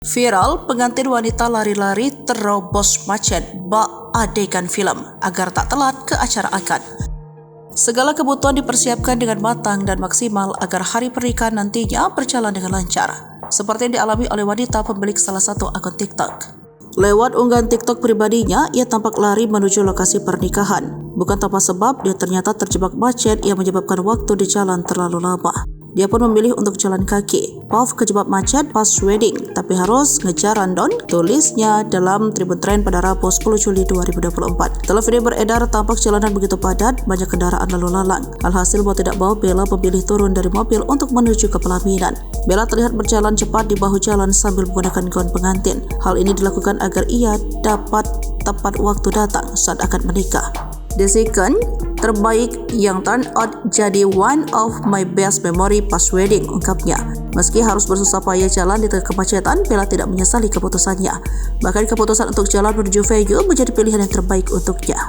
Viral, pengantin wanita lari-lari terobos macet bak adegan film agar tak telat ke acara akad. Segala kebutuhan dipersiapkan dengan matang dan maksimal agar hari pernikahan nantinya berjalan dengan lancar, seperti yang dialami oleh wanita pemilik salah satu akun TikTok. Lewat unggahan TikTok pribadinya, ia tampak lari menuju lokasi pernikahan. Bukan tanpa sebab, dia ternyata terjebak macet yang menyebabkan waktu di jalan terlalu lama. Dia pun memilih untuk jalan kaki. Puff kejebak macet pas wedding, tapi harus ngejar randon, tulisnya dalam Tribun Trend pada Rabu 10 Juli 2024. Setelah video beredar, tampak jalanan begitu padat, banyak kendaraan lalu lalang. Alhasil mau tidak mau, Bella memilih turun dari mobil untuk menuju ke pelaminan. Bella terlihat berjalan cepat di bahu jalan sambil menggunakan gaun pengantin. Hal ini dilakukan agar ia dapat tepat waktu datang saat akan menikah. Desikan terbaik yang turn out jadi one of my best memory pas wedding, ungkapnya. Meski harus bersusah payah jalan di tengah kemacetan, Bella tidak menyesali keputusannya. Bahkan keputusan untuk jalan menuju venue menjadi pilihan yang terbaik untuknya.